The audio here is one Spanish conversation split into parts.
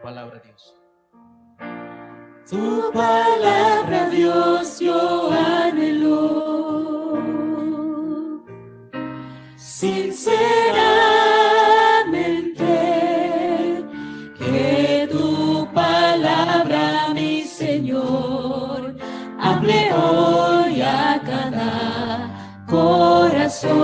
palabra, Dios. Tu palabra, Dios, yo anhelo sinceramente, que tu palabra, mi Señor, hable hoy a cada corazón.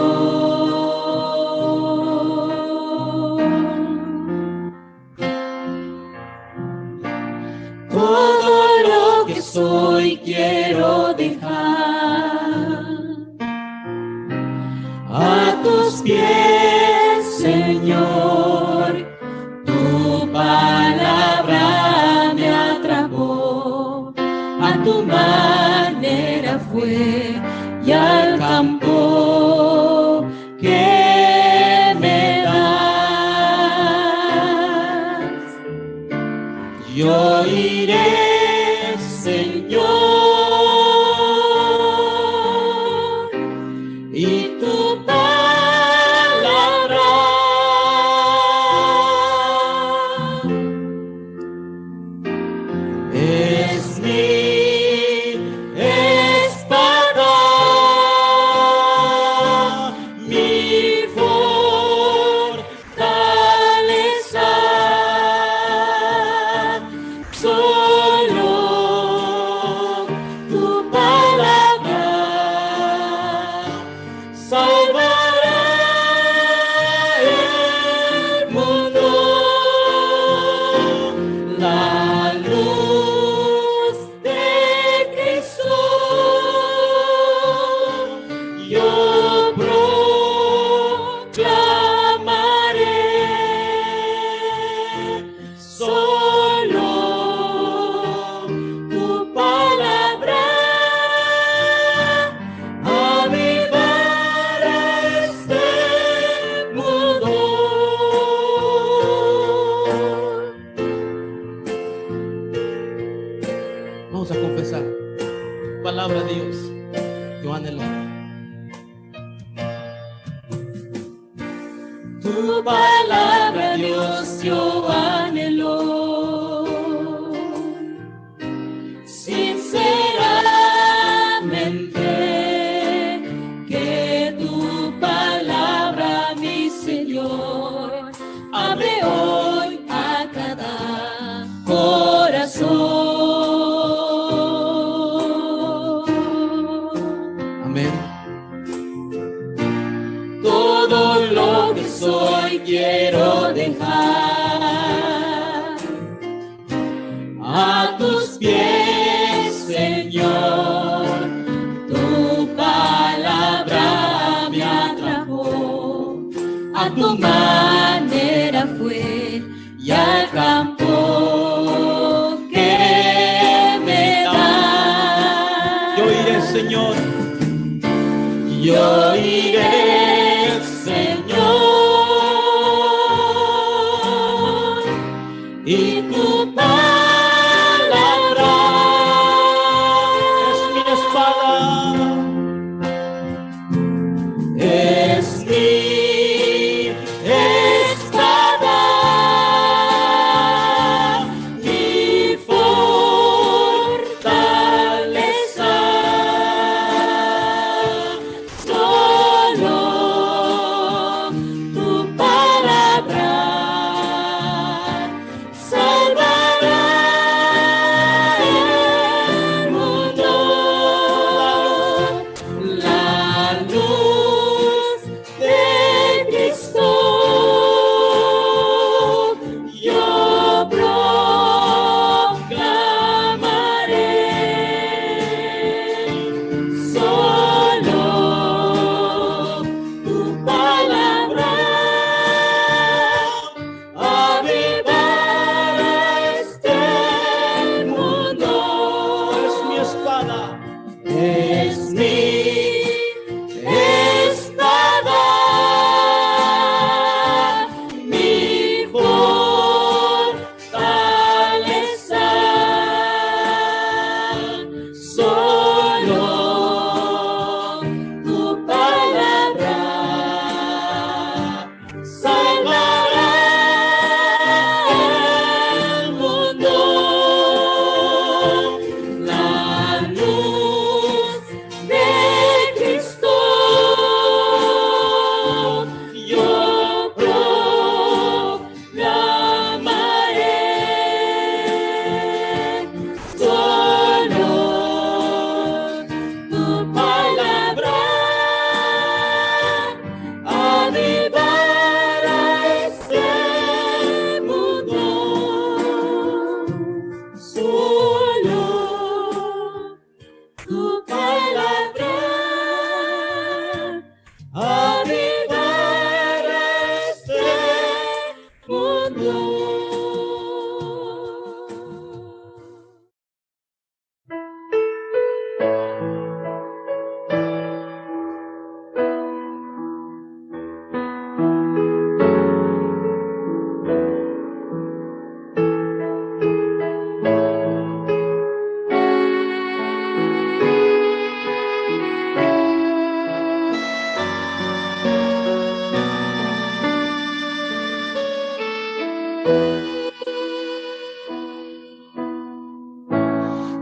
Todo lo que soy quiero dejar a tus pies, Señor. Tu palabra me atrapó, a tu manera fue, y al campo que me das, yo iré, Señor, y tu palabra es mi espada, mi fortaleza. Solo tu palabra salvará el mundo. La luz de Cristo yo proclamaré. Solo tu palabra avivará este mundo. Vamos a confesar. Palabra de Dios, yo anhelo. Tu palabra, Dios, yo anhelo sinceramente, que tu palabra, mi Señor, hable hoy a cada corazón. Amén. Todo lo que soy quiero dejar a tus pies, Señor. Tu palabra me atrapó, a tu manera fue, y al campo que me das, Yo iré, Señor. yo iré, Señor, y tu palabra Es mi espada. es mi espada, mi fortaleza. Solo tu palabra salvará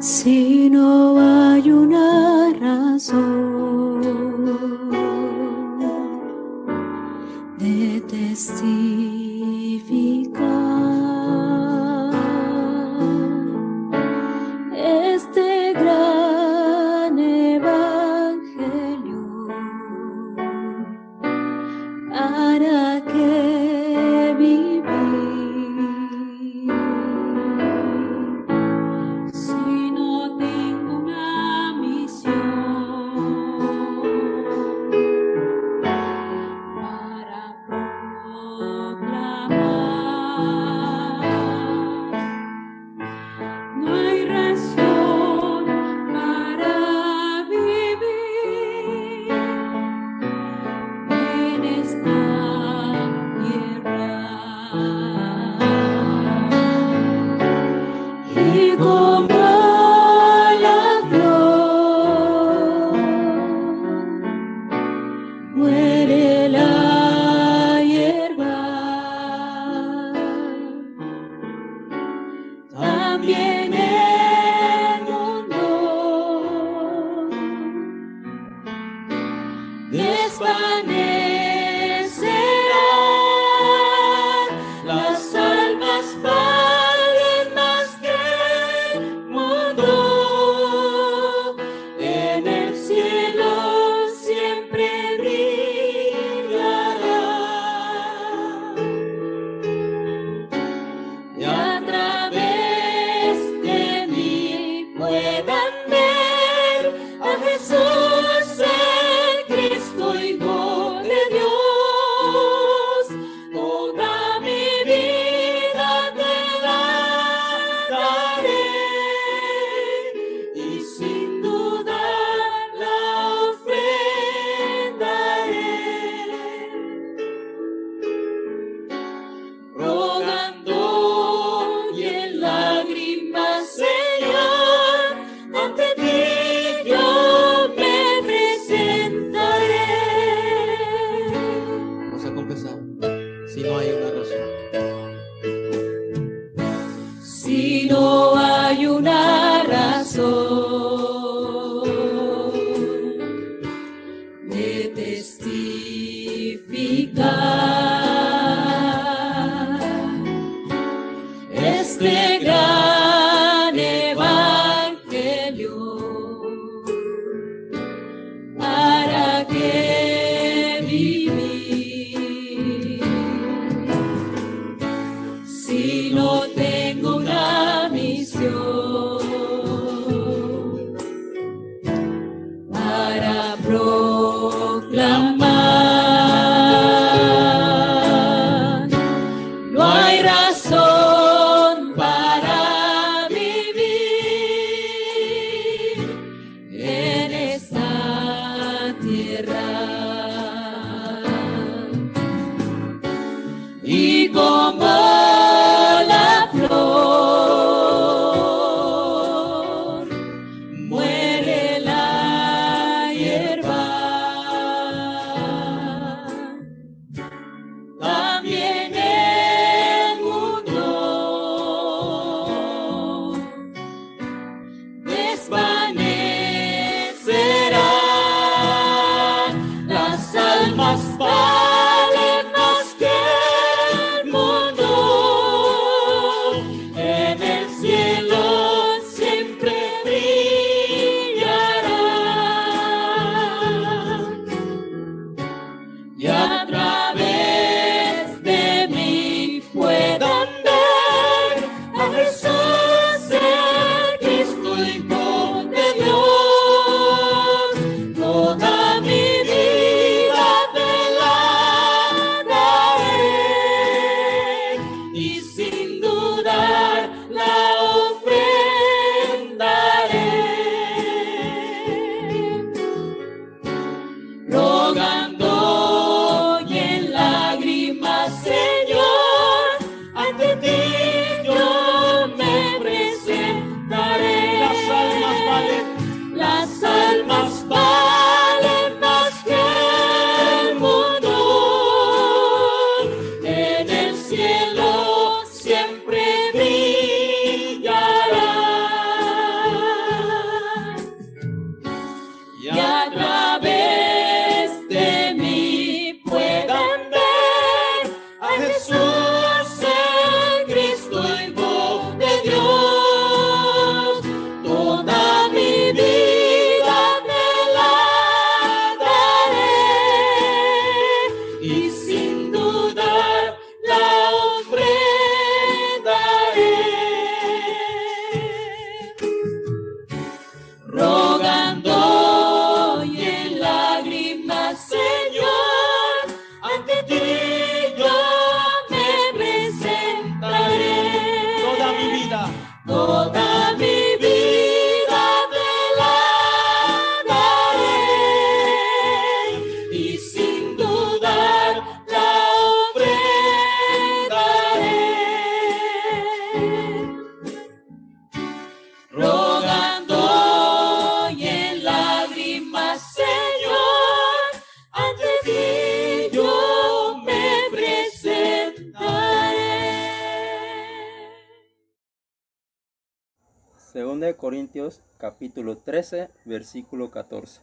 Si no hay una razón de testificar este gran evangelio, ¿para qué vivir? Si no tengo una misión para proclamar, no hay razón para vivir en esta tierra. Y como la flor muere la hierba, también el mundo desvanecerá. Las almas valen más que el mundo. En el cielo siempre brillará. Y a través de mí puedan ver a Jesús, el Cristo, Hijo de Dios. Toda mi vida te la daré y sin duda la ofrendaré, rogando y en lágrimas, Señor, ante ti yo me presentaré. Vamos a confesar. Si no hay una razón. Si no hay una razón de testificar este gran evangelio, ¿para qué vivir? Si no tengo una misión para proclamar, no hay razón para vivir en esta tierra. Y como la flor muere la hierba, también el mundo desvanecerá. Las almas valen más que el mundo. Segunda de Corintios capítulo 13, versículo 14.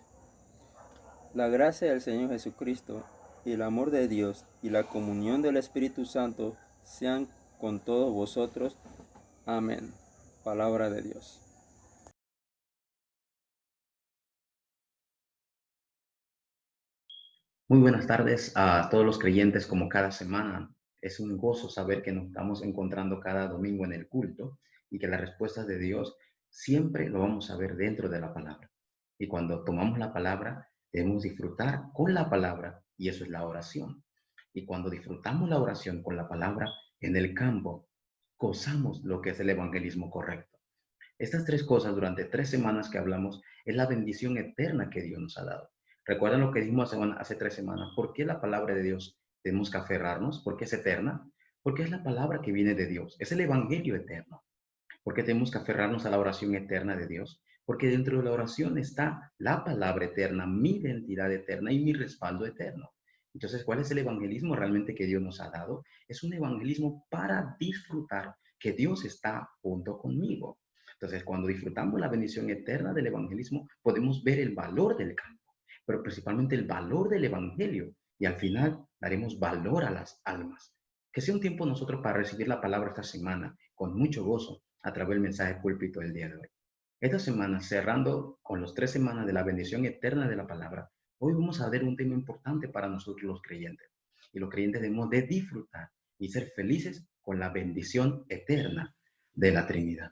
La gracia del Señor Jesucristo y el amor de Dios y la comunión del Espíritu Santo sean con todos vosotros. Amén. Palabra de Dios. Muy buenas tardes a todos los creyentes como cada semana. Es un gozo saber que nos estamos encontrando cada domingo en el culto y que las respuestas de Dios siempre lo vamos a ver dentro de la palabra. Y cuando tomamos la palabra, debemos disfrutar con la palabra y eso es la oración. Y cuando disfrutamos la oración con la palabra en el campo, gozamos lo que es el evangelismo correcto. Estas tres cosas durante 3 semanas que hablamos es la bendición eterna que Dios nos ha dado. ¿Recuerdan lo que dijimos hace 3 semanas? ¿Por qué la palabra de Dios tenemos que aferrarnos? ¿Por qué es eterna? Porque es la palabra que viene de Dios. Es el evangelio eterno. ¿Por qué tenemos que aferrarnos a la oración eterna de Dios? Porque dentro de la oración está la palabra eterna, mi identidad eterna y mi respaldo eterno. Entonces, ¿cuál es el evangelismo realmente que Dios nos ha dado? Es un evangelismo para disfrutar que Dios está junto conmigo. Entonces, cuando disfrutamos la bendición eterna del evangelismo, podemos ver el valor del campo, pero principalmente el valor del evangelio. Y al final daremos valor a las almas. Que sea un tiempo nosotros para recibir la palabra esta semana con mucho gozo a través del mensaje púlpito del día de hoy. Esta semana, cerrando con los 3 semanas de la bendición eterna de la palabra, hoy vamos a ver un tema importante para nosotros los creyentes. Y los creyentes debemos de disfrutar y ser felices con la bendición eterna de la Trinidad.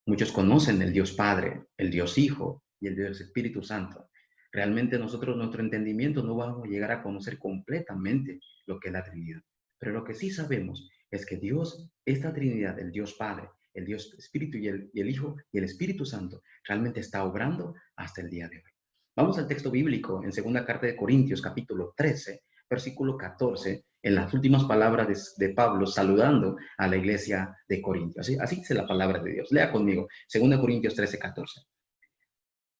Muchos conocen el Dios Padre, el Dios Hijo y el Dios Espíritu Santo. Realmente nosotros, nuestro entendimiento, no vamos a llegar a conocer completamente lo que es la Trinidad. Pero lo que sí sabemos es que Dios, esta Trinidad, el Dios Padre, el Dios Espíritu y el Hijo y el Espíritu Santo, realmente está obrando hasta el día de hoy. Vamos al texto bíblico en segunda carta de Corintios, capítulo 13, versículo 14, en las últimas palabras de Pablo saludando a la iglesia de Corintios. Así dice la palabra de Dios. Lea conmigo, 2 Corintios 13, 14.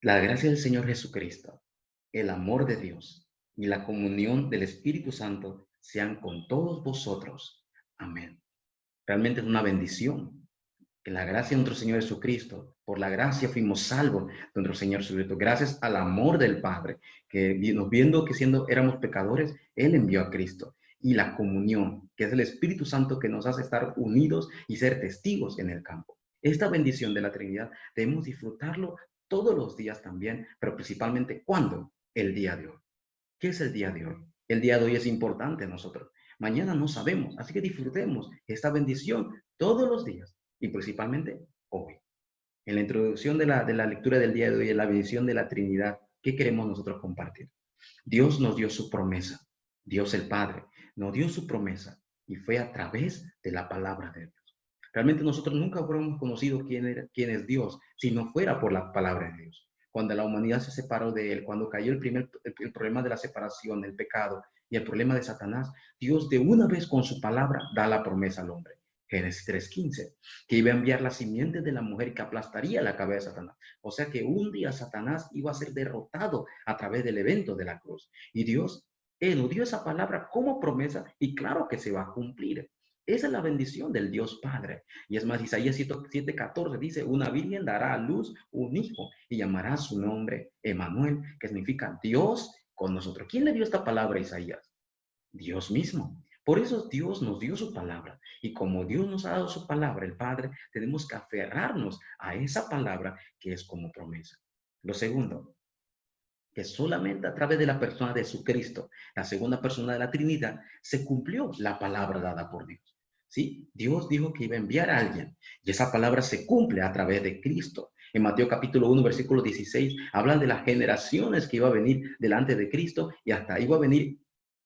La gracia del Señor Jesucristo, el amor de Dios y la comunión del Espíritu Santo sean con todos vosotros. Amén. Realmente es una bendición que la gracia de nuestro Señor Jesucristo, por la gracia fuimos salvos de nuestro Señor Jesucristo, gracias al amor del Padre, que nos viendo que siendo éramos pecadores, Él envió a Cristo. Y la comunión, que es el Espíritu Santo que nos hace estar unidos y ser testigos en el campo. Esta bendición de la Trinidad debemos disfrutarlo todos los días también, pero principalmente ¿cuándo? El día de hoy. ¿Qué es el día de hoy? El día de hoy es importante a nosotros. Mañana no sabemos, así que disfrutemos esta bendición todos los días y principalmente hoy. En la introducción de la lectura del día de hoy, en la bendición de la Trinidad, ¿qué queremos nosotros compartir? Dios nos dio su promesa. Dios el Padre nos dio su promesa y fue a través de la palabra de Dios. Realmente nosotros nunca hubiéramos conocido quién es Dios si no fuera por la palabra de Dios. Cuando la humanidad se separó de Él, cuando cayó el problema de la separación, el pecado y el problema de Satanás, Dios de una vez con su palabra da la promesa al hombre. Génesis 3:15, que iba a enviar la simiente de la mujer que aplastaría la cabeza de Satanás. O sea que un día Satanás iba a ser derrotado a través del evento de la cruz. Y Dios, Él nos dio esa palabra como promesa y claro que se va a cumplir. Esa es la bendición del Dios Padre. Y es más, Isaías 7:14 dice, una virgen dará a luz un hijo y llamará su nombre Emanuel, que significa Dios con nosotros. ¿Quién le dio esta palabra a Isaías? Dios mismo. Por eso Dios nos dio su palabra. Y como Dios nos ha dado su palabra, el Padre, tenemos que aferrarnos a esa palabra que es como promesa. Lo segundo, que solamente a través de la persona de Jesucristo, la segunda persona de la Trinidad, se cumplió la palabra dada por Dios. ¿Sí? Dios dijo que iba a enviar a alguien y esa palabra se cumple a través de Cristo. En Mateo capítulo 1, versículo 16, hablan de las generaciones que iba a venir delante de Cristo y hasta ahí iba a venir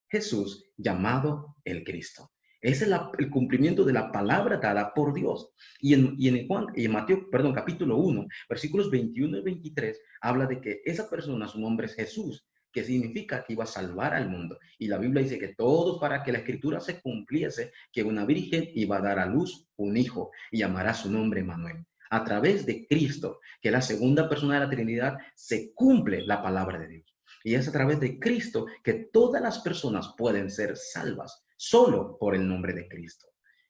Jesús llamado el Cristo. Ese es el cumplimiento de la palabra dada por Dios. Y en Mateo, capítulo 1, versículos 21 y 23, habla de que esa persona, su nombre es Jesús, que significa que iba a salvar al mundo. Y la Biblia dice que todo para que la escritura se cumpliese, que una virgen iba a dar a luz un hijo y llamará su nombre Emanuel. A través de Cristo, que es la segunda persona de la Trinidad, se cumple la palabra de Dios. Y es a través de Cristo que todas las personas pueden ser salvas, solo por el nombre de Cristo.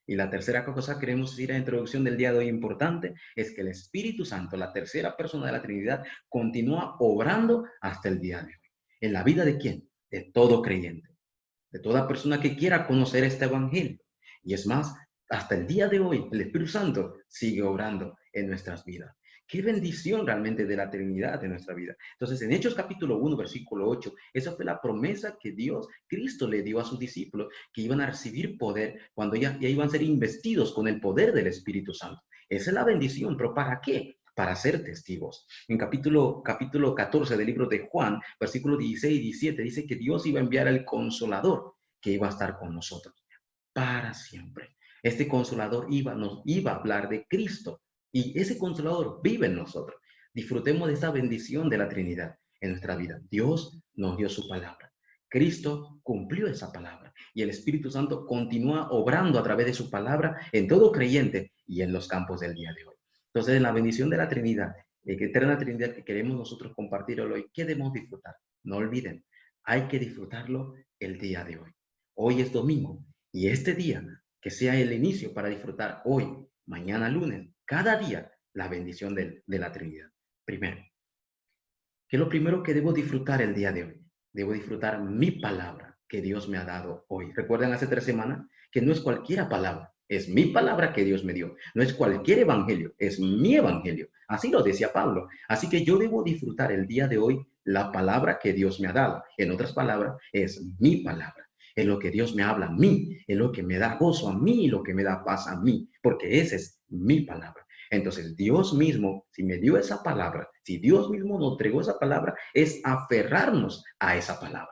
Y la tercera cosa que queremos decir en la introducción del día de hoy importante es que el Espíritu Santo, la tercera persona de la Trinidad, continúa obrando hasta el día de hoy. ¿En la vida de quién? De todo creyente, de toda persona que quiera conocer este evangelio. Y es más, hasta el día de hoy, el Espíritu Santo sigue obrando en nuestras vidas. Qué bendición realmente de la Trinidad en nuestra vida. Entonces, en Hechos capítulo 1, versículo 8, esa fue la promesa que Cristo le dio a sus discípulos, que iban a recibir poder cuando ya iban a ser investidos con el poder del Espíritu Santo. Esa es la bendición, pero ¿para qué? Para ser testigos. En capítulo 14 del libro de Juan, versículos 16 y 17, dice que Dios iba a enviar al Consolador que iba a estar con nosotros para siempre. Este Consolador nos iba a hablar de Cristo y ese Consolador vive en nosotros. Disfrutemos de esa bendición de la Trinidad en nuestra vida. Dios nos dio su palabra. Cristo cumplió esa palabra y el Espíritu Santo continúa obrando a través de su palabra en todo creyente y en los campos del día de hoy. Entonces, la bendición de la Trinidad, eterna Trinidad que queremos nosotros compartir hoy, ¿qué debemos disfrutar? No olviden, hay que disfrutarlo el día de hoy. Hoy es domingo y este día que sea el inicio para disfrutar hoy, mañana lunes, cada día la bendición de la Trinidad. Primero, ¿qué es lo primero que debo disfrutar el día de hoy? Debo disfrutar mi palabra que Dios me ha dado hoy. ¿Recuerdan hace 3 semanas? Que no es cualquier palabra, es mi palabra que Dios me dio. No es cualquier evangelio, es mi evangelio. Así lo decía Pablo. Así que yo debo disfrutar el día de hoy la palabra que Dios me ha dado. En otras palabras, es mi palabra. Es lo que Dios me habla a mí, es lo que me da gozo a mí y lo que me da paz a mí, porque esa es mi palabra. Entonces, Dios mismo, si me dio esa palabra, si Dios mismo nos entregó esa palabra, es aferrarnos a esa palabra.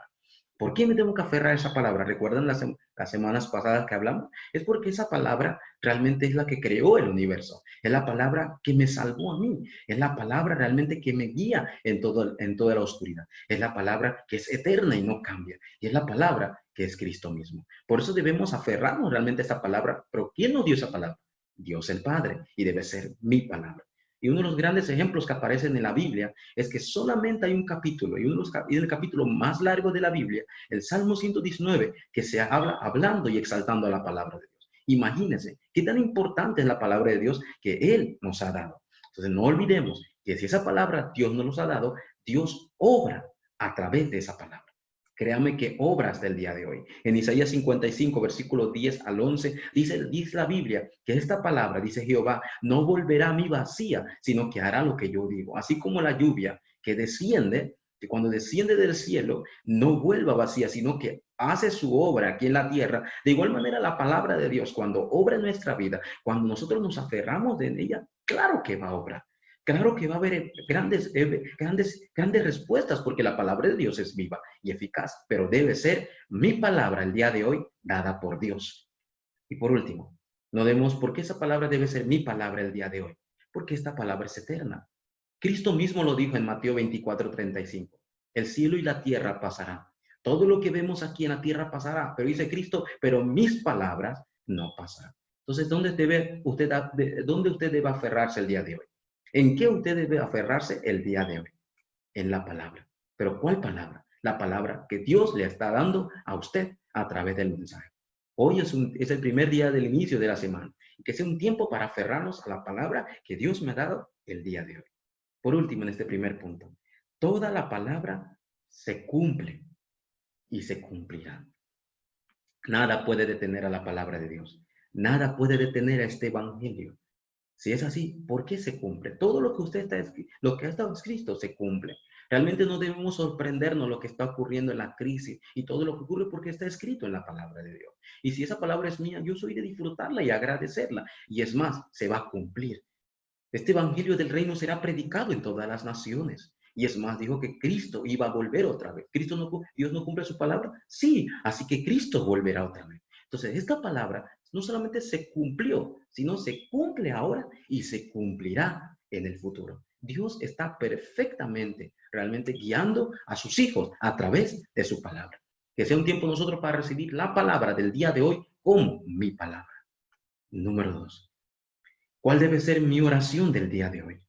¿Por qué me tengo que aferrar a esa palabra? ¿Recuerdan las semanas pasadas que hablamos? Es porque esa palabra realmente es la que creó el universo. Es la palabra que me salvó a mí. Es la palabra realmente que me guía en toda la oscuridad. Es la palabra que es eterna y no cambia. Y es la palabra que es Cristo mismo. Por eso debemos aferrarnos realmente a esa palabra. ¿Pero quién nos dio esa palabra? Dios el Padre. Y debe ser mi palabra. Y uno de los grandes ejemplos que aparecen en la Biblia es que solamente hay un capítulo, y el capítulo más largo de la Biblia, el Salmo 119, que se habla hablando y exaltando a la palabra de Dios. Imagínense qué tan importante es la palabra de Dios que Él nos ha dado. Entonces no olvidemos que si esa palabra Dios nos los ha dado, Dios obra a través de esa palabra. Créame que obras del día de hoy. En Isaías 55, versículos 10 al 11, dice la Biblia que esta palabra, dice Jehová, no volverá a mí vacía, sino que hará lo que yo digo. Así como la lluvia que desciende, que cuando desciende del cielo, no vuelva vacía, sino que hace su obra aquí en la tierra. De igual manera, la palabra de Dios, cuando obra en nuestra vida, cuando nosotros nos aferramos en ella, claro que va a obrar. Claro que va a haber grandes respuestas porque la palabra de Dios es viva y eficaz, pero debe ser mi palabra el día de hoy dada por Dios. Y por último, no debemos, ¿por qué esa palabra debe ser mi palabra el día de hoy? Porque esta palabra es eterna. Cristo mismo lo dijo en Mateo 24:35. El cielo y la tierra pasarán. Todo lo que vemos aquí en la tierra pasará, pero dice Cristo, pero mis palabras no pasarán. Entonces, ¿dónde usted debe aferrarse el día de hoy? ¿En qué usted debe aferrarse el día de hoy? En la palabra. ¿Pero cuál palabra? La palabra que Dios le está dando a usted a través del mensaje. Hoy es el primer día del inicio de la semana. Y que sea un tiempo para aferrarnos a la palabra que Dios me ha dado el día de hoy. Por último, en este primer punto, toda la palabra se cumple y se cumplirá. Nada puede detener a la palabra de Dios. Nada puede detener a este evangelio. Si es así, ¿por qué se cumple? Todo lo que ha estado escrito se cumple. Realmente no debemos sorprendernos lo que está ocurriendo en la crisis y todo lo que ocurre porque está escrito en la palabra de Dios. Y si esa palabra es mía, yo soy de disfrutarla y agradecerla. Y es más, se va a cumplir. Este evangelio del reino será predicado en todas las naciones. Y es más, dijo que Cristo iba a volver otra vez. ¿Dios no cumple su palabra? Sí, así que Cristo volverá otra vez. Entonces, esta palabra no solamente se cumplió, sino se cumple ahora y se cumplirá en el futuro. Dios está perfectamente, realmente guiando a sus hijos a través de su palabra. Que sea un tiempo nosotros para recibir la palabra del día de hoy como mi palabra. Número 2. ¿Cuál debe ser mi oración del día de hoy?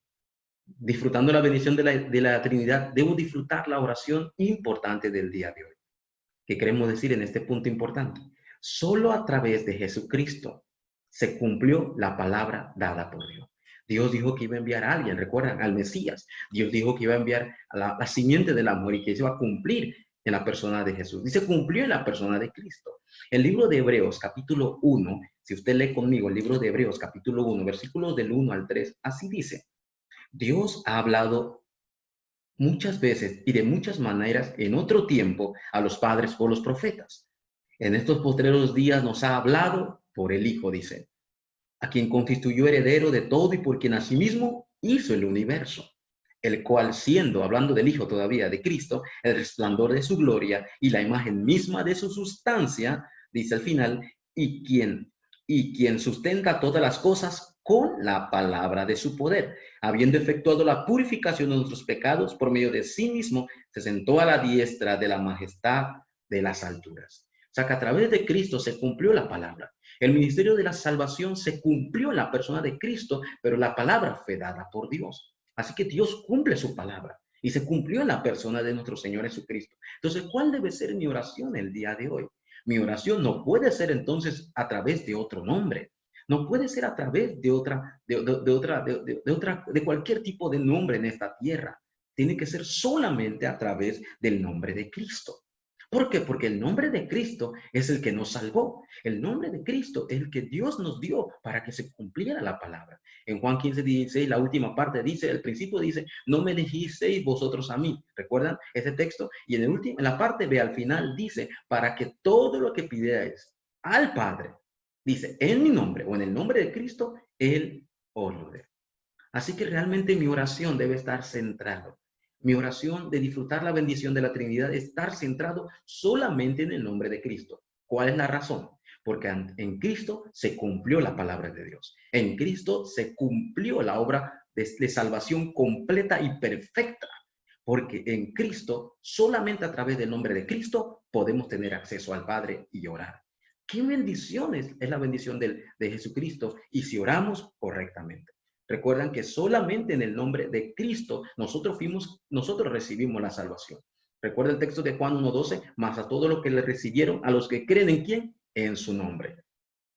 Disfrutando la bendición de la Trinidad, debo disfrutar la oración importante del día de hoy. ¿Qué queremos decir en este punto importante? Solo a través de Jesucristo se cumplió la palabra dada por Dios. Dios dijo que iba a enviar a alguien, recuerdan, al Mesías. Dios dijo que iba a enviar a la simiente de la mujer y que se iba a cumplir en la persona de Jesús. Y se cumplió en la persona de Cristo. El libro de Hebreos, capítulo 1, si usted lee conmigo el libro de Hebreos, capítulo 1, versículos del 1 al 3, así dice: Dios ha hablado muchas veces y de muchas maneras en otro tiempo a los padres por los profetas. En estos postreros días nos ha hablado por el Hijo, dice, a quien constituyó heredero de todo y por quien asimismo hizo el universo, el cual, siendo, hablando del Hijo todavía, de Cristo, el resplandor de su gloria y la imagen misma de su sustancia, dice al final, y quien sustenta todas las cosas con la palabra de su poder, habiendo efectuado la purificación de nuestros pecados por medio de sí mismo, se sentó a la diestra de la majestad de las alturas. O sea que a través de Cristo se cumplió la palabra. El ministerio de la salvación se cumplió en la persona de Cristo, pero la palabra fue dada por Dios. Así que Dios cumple su palabra y se cumplió en la persona de nuestro Señor Jesucristo. Entonces, ¿cuál debe ser mi oración el día de hoy? Mi oración no puede ser entonces a través de otro nombre. No puede ser a través de cualquier tipo de nombre en esta tierra. Tiene que ser solamente a través del nombre de Cristo. ¿Por qué? Porque el nombre de Cristo es el que nos salvó. El nombre de Cristo es el que Dios nos dio para que se cumpliera la palabra. En Juan 15:16, la última parte dice, el principio dice, no me elegisteis vosotros a mí. ¿Recuerdan ese texto? Y en la parte B, al final dice, para que todo lo que pidierais al Padre, dice, en mi nombre o en el nombre de Cristo, Él os lo dé. Así que realmente mi oración debe estar centrado. Mi oración de disfrutar la bendición de la Trinidad es estar centrado solamente en el nombre de Cristo. ¿Cuál es la razón? Porque en Cristo se cumplió la palabra de Dios. En Cristo se cumplió la obra de salvación completa y perfecta. Porque en Cristo, solamente a través del nombre de Cristo, podemos tener acceso al Padre y orar. ¿Qué bendiciones es la bendición de Jesucristo? Y si oramos correctamente. Recuerdan que solamente en el nombre de Cristo nosotros recibimos la salvación. Recuerda el texto de Juan 1:12, más a todos los que le recibieron, a los que creen en ¿quién? En su nombre.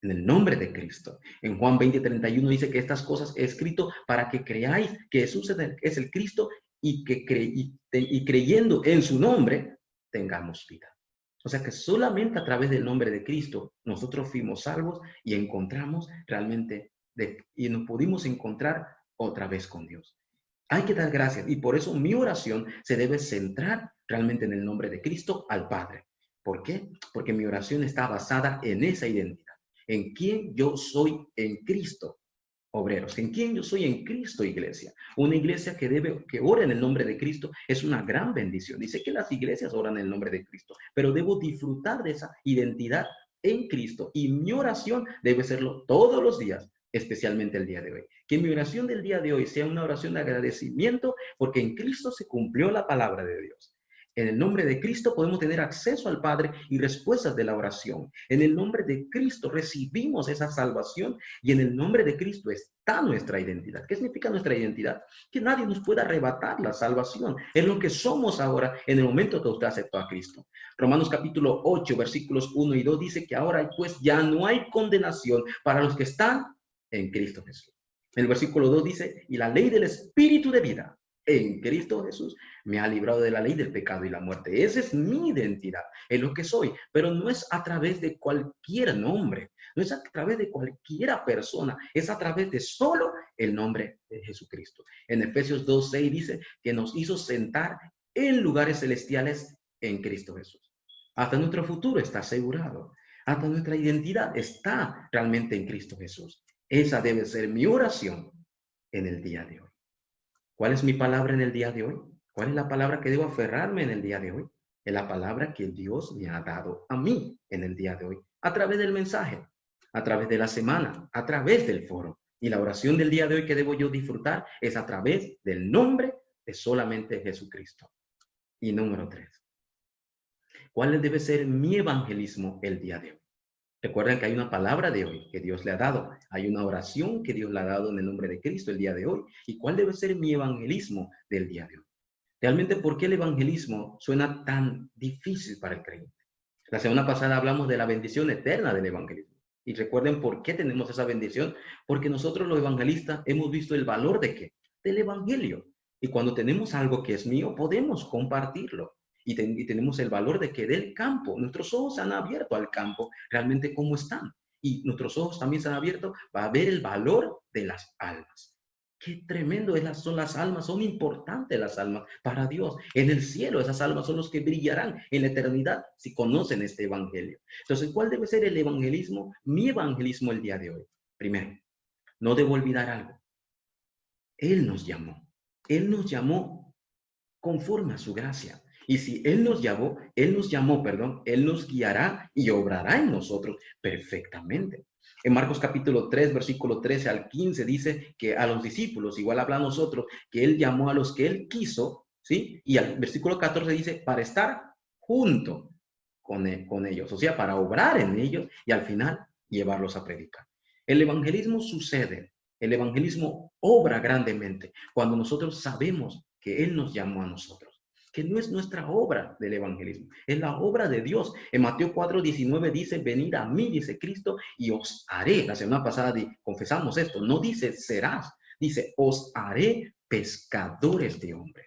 En el nombre de Cristo. En Juan 20:31 dice que estas cosas he escrito para que creáis que Jesús es el Cristo y creyendo en su nombre tengamos vida. O sea que solamente a través del nombre de Cristo nosotros fuimos salvos y encontramos realmente y nos pudimos encontrar otra vez con Dios. Hay que dar gracias y por eso mi oración se debe centrar realmente en el nombre de Cristo al Padre. ¿Por qué? Porque mi oración está basada en esa identidad, en quién yo soy en Cristo, obreros, en quién yo soy en Cristo, iglesia. Una iglesia que ora en el nombre de Cristo es una gran bendición. Dice que las iglesias oran en el nombre de Cristo, pero debo disfrutar de esa identidad en Cristo y mi oración debe serlo todos los días, especialmente el día de hoy. Que mi oración del día de hoy sea una oración de agradecimiento porque en Cristo se cumplió la palabra de Dios. En el nombre de Cristo podemos tener acceso al Padre y respuestas de la oración. En el nombre de Cristo recibimos esa salvación y en el nombre de Cristo está nuestra identidad. ¿Qué significa nuestra identidad? Que nadie nos pueda arrebatar la salvación. Es lo que somos ahora en el momento que usted aceptó a Cristo. Romanos capítulo 8, versículos 1 y 2 dice que ahora pues ya no hay condenación para los que están en Cristo Jesús. El versículo 2 dice, y la ley del Espíritu de vida en Cristo Jesús me ha librado de la ley del pecado y la muerte. Esa es mi identidad, es lo que soy, pero no es a través de cualquier nombre, no es a través de cualquiera persona, es a través de solo el nombre de Jesucristo. En Efesios 2:6 dice que nos hizo sentar en lugares celestiales en Cristo Jesús. Hasta nuestro futuro está asegurado, hasta nuestra identidad está realmente en Cristo Jesús. Esa debe ser mi oración en el día de hoy. ¿Cuál es mi palabra en el día de hoy? ¿Cuál es la palabra que debo aferrarme en el día de hoy? Es la palabra que Dios me ha dado a mí en el día de hoy, a través del mensaje, a través de la semana, a través del foro. Y la oración del día de hoy que debo yo disfrutar es a través del nombre de solamente Jesucristo. Y número 3. ¿Cuál debe ser mi evangelismo el día de hoy? Recuerden que hay una palabra de hoy que Dios le ha dado. Hay una oración que Dios le ha dado en el nombre de Cristo el día de hoy. ¿Y cuál debe ser mi evangelismo del día de hoy? Realmente, ¿por qué el evangelismo suena tan difícil para el creyente? La semana pasada hablamos de la bendición eterna del evangelismo. Y recuerden por qué tenemos esa bendición, porque nosotros los evangelistas hemos visto el valor de qué, del evangelio. Y cuando tenemos algo que es mío, podemos compartirlo. Y tenemos el valor de que del campo, nuestros ojos se han abierto al campo, realmente cómo están. Y nuestros ojos también se han abierto para ver el valor de las almas. Qué tremendo son las almas, son importantes las almas para Dios. En el cielo esas almas son los que brillarán en la eternidad si conocen este evangelio. Entonces, ¿cuál debe ser el evangelismo? Mi evangelismo el día de hoy. Primero, no debo olvidar algo. Él nos llamó. Él nos llamó conforme a su gracia. Y si Él nos llamó, Él nos guiará y obrará en nosotros perfectamente. En Marcos capítulo 3, versículo 13 al 15 dice que a los discípulos, igual habla a nosotros, que Él llamó a los que Él quiso, ¿sí? Y al versículo 14 dice, para estar junto con ellos, o sea, para obrar en ellos y al final llevarlos a predicar. El evangelismo sucede, el evangelismo obra grandemente cuando nosotros sabemos que Él nos llamó a nosotros. Que no es nuestra obra del evangelismo, es la obra de Dios. En Mateo 4:19 dice, venid a mí, dice Cristo, y os haré. La semana pasada confesamos esto, no dice serás, dice os haré pescadores de hombres.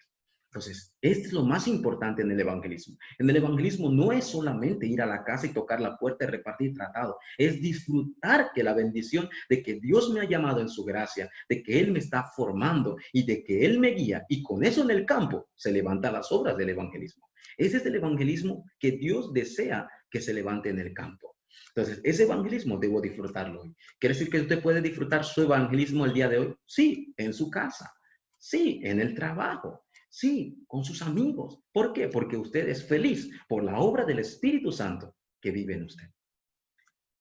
Entonces, esto es lo más importante en el evangelismo. En el evangelismo no es solamente ir a la casa y tocar la puerta y repartir tratado. Es disfrutar que la bendición de que Dios me ha llamado en su gracia, de que Él me está formando y de que Él me guía. Y con eso en el campo se levantan las obras del evangelismo. Ese es el evangelismo que Dios desea que se levante en el campo. Entonces, ese evangelismo debo disfrutarlo hoy. ¿Quiere decir que usted puede disfrutar su evangelismo el día de hoy? Sí, en su casa. Sí, en el trabajo. Sí, con sus amigos. ¿Por qué? Porque usted es feliz por la obra del Espíritu Santo que vive en usted.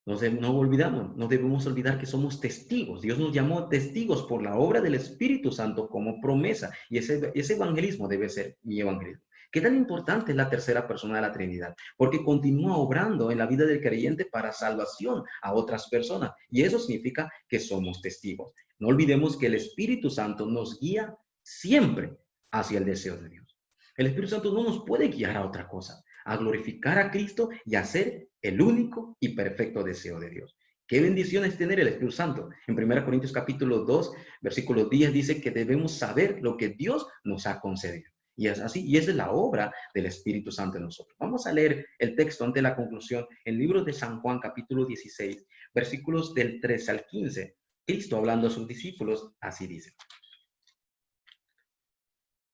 No debemos olvidar que somos testigos. Dios nos llamó testigos por la obra del Espíritu Santo como promesa. Y ese evangelismo debe ser mi evangelismo. ¿Qué tan importante es la tercera persona de la Trinidad? Porque continúa obrando en la vida del creyente para salvación a otras personas. Y eso significa que somos testigos. No olvidemos que el Espíritu Santo nos guía siempre hacia el deseo de Dios. El Espíritu Santo no nos puede guiar a otra cosa, a glorificar a Cristo y a hacer el único y perfecto deseo de Dios. Qué bendición es tener el Espíritu Santo. En 1 Corintios capítulo 2, versículo 10 dice que debemos saber lo que Dios nos ha concedido. Y es así, y esa es la obra del Espíritu Santo en nosotros. Vamos a leer el texto ante la conclusión. En el libro de San Juan capítulo 16, versículos del 13 al 15. Cristo hablando a sus discípulos, así dice.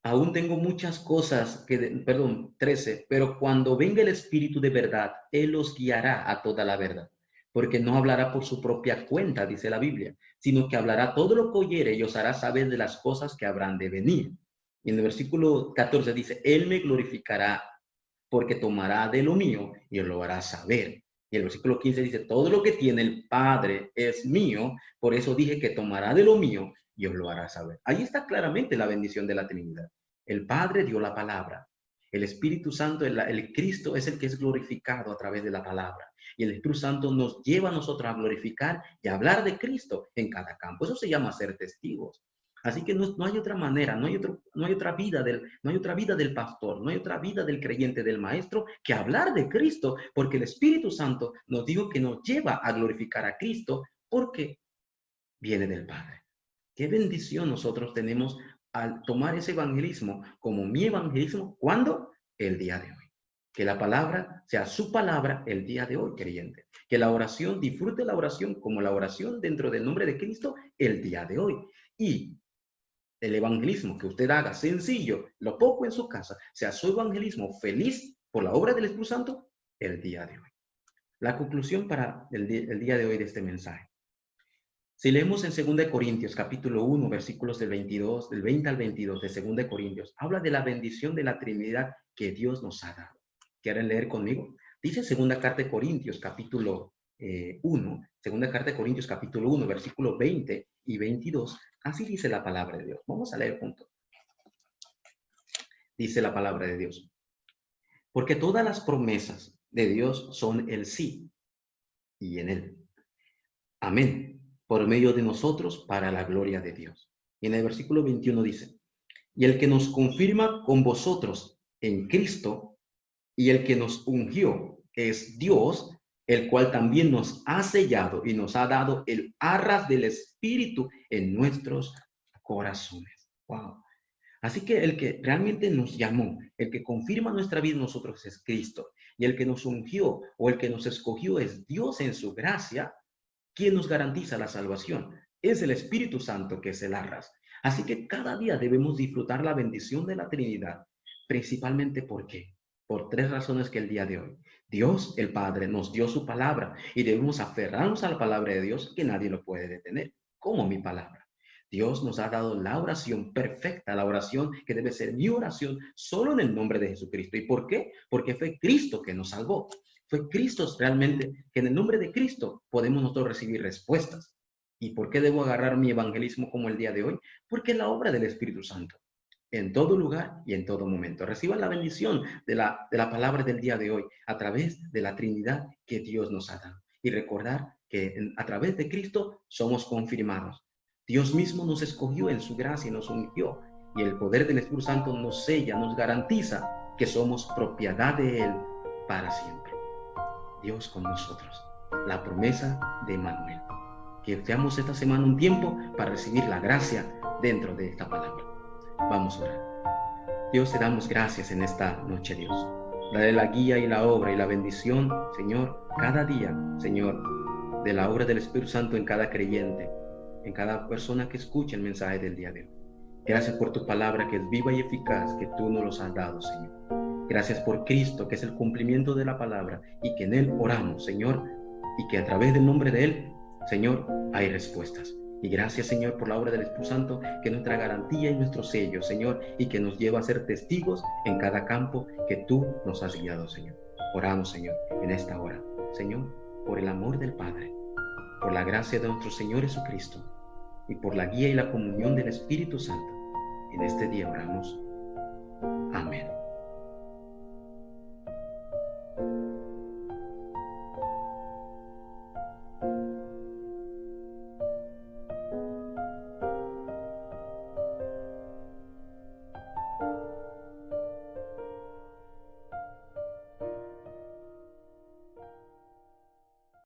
Aún tengo muchas cosas 13, pero cuando venga el Espíritu de verdad, Él os guiará a toda la verdad, porque no hablará por su propia cuenta, dice la Biblia, sino que hablará todo lo que oyere y os hará saber de las cosas que habrán de venir. Y en el versículo 14 dice, Él me glorificará, porque tomará de lo mío y os lo hará saber. Y el versículo 15 dice, todo lo que tiene el Padre es mío, por eso dije que tomará de lo mío y os lo hará saber. Ahí está claramente la bendición de la Trinidad. El Padre dio la palabra. El Espíritu Santo, el Cristo es el que es glorificado a través de la palabra. Y el Espíritu Santo nos lleva a nosotros a glorificar y a hablar de Cristo en cada campo. Eso se llama ser testigos. Así que no hay otra manera, no hay otra vida del pastor, no hay otra vida del creyente, del maestro, que hablar de Cristo, porque el Espíritu Santo nos dijo que nos lleva a glorificar a Cristo porque viene del Padre. Qué bendición nosotros tenemos al tomar ese evangelismo como mi evangelismo. ¿Cuándo? El día de hoy. Que la palabra sea su palabra el día de hoy, creyente. Que la oración, disfrute la oración como la oración dentro del nombre de Cristo el día de hoy. Y el evangelismo que usted haga sencillo, lo poco en su casa, sea su evangelismo feliz por la obra del Espíritu Santo el día de hoy. La conclusión para el día de hoy de este mensaje. Si leemos en 2 Corintios, capítulo 1, versículos del 20 al 22 de 2 Corintios, habla de la bendición de la Trinidad que Dios nos ha dado. ¿Quieren leer conmigo? Dice 2 carta de Corintios, capítulo 1, 2 carta de Corintios, capítulo 1, versículos 20 y 22. Así dice la palabra de Dios. Vamos a leer juntos. Dice la palabra de Dios. Porque todas las promesas de Dios son el sí y en él. Amén. Por medio de nosotros para la gloria de Dios. Y en el versículo 21 dice, y el que nos confirma con vosotros en Cristo, y el que nos ungió es Dios, el cual también nos ha sellado y nos ha dado el arras del Espíritu en nuestros corazones. Wow. Así que el que realmente nos llamó, el que confirma nuestra vida en nosotros es Cristo. Y el que nos ungió o el que nos escogió es Dios en su gracia, quien nos garantiza la salvación. Es el Espíritu Santo que es el arras. Así que cada día debemos disfrutar la bendición de la Trinidad, principalmente ¿por qué? Por 3 razones que el día de hoy. Dios, el Padre, nos dio su palabra y debemos aferrarnos a la palabra de Dios, que nadie lo puede detener, como mi palabra. Dios nos ha dado la oración perfecta, la oración que debe ser mi oración solo en el nombre de Jesucristo. ¿Y por qué? Porque fue Cristo que nos salvó. Fue Cristo realmente, que en el nombre de Cristo podemos nosotros recibir respuestas. ¿Y por qué debo agarrar mi evangelismo como el día de hoy? Porque es la obra del Espíritu Santo. En todo lugar y en todo momento. Reciban la bendición de la palabra del día de hoy a través de la Trinidad que Dios nos ha dado. Y recordar que a través de Cristo somos confirmados. Dios mismo nos escogió en su gracia y nos ungió. Y el poder del Espíritu Santo nos sella, nos garantiza que somos propiedad de Él para siempre. Dios con nosotros. La promesa de Emmanuel. Que seamos esta semana un tiempo para recibir la gracia dentro de esta palabra. Vamos a orar. Dios, te damos gracias en esta noche, Dios. Dale la guía y la obra y la bendición, Señor, cada día, Señor, de la obra del Espíritu Santo en cada creyente, en cada persona que escuche el mensaje del día de hoy. Gracias por tu palabra que es viva y eficaz, que tú nos los has dado, Señor. Gracias por Cristo, que es el cumplimiento de la palabra y que en Él oramos, Señor, y que a través del nombre de Él, Señor, hay respuestas. Y gracias, Señor, por la obra del Espíritu Santo, que es nuestra garantía y nuestro sello, Señor, y que nos lleva a ser testigos en cada campo que tú nos has guiado, Señor. Oramos, Señor, en esta hora, Señor, por el amor del Padre, por la gracia de nuestro Señor Jesucristo y por la guía y la comunión del Espíritu Santo. En este día oramos. Amén.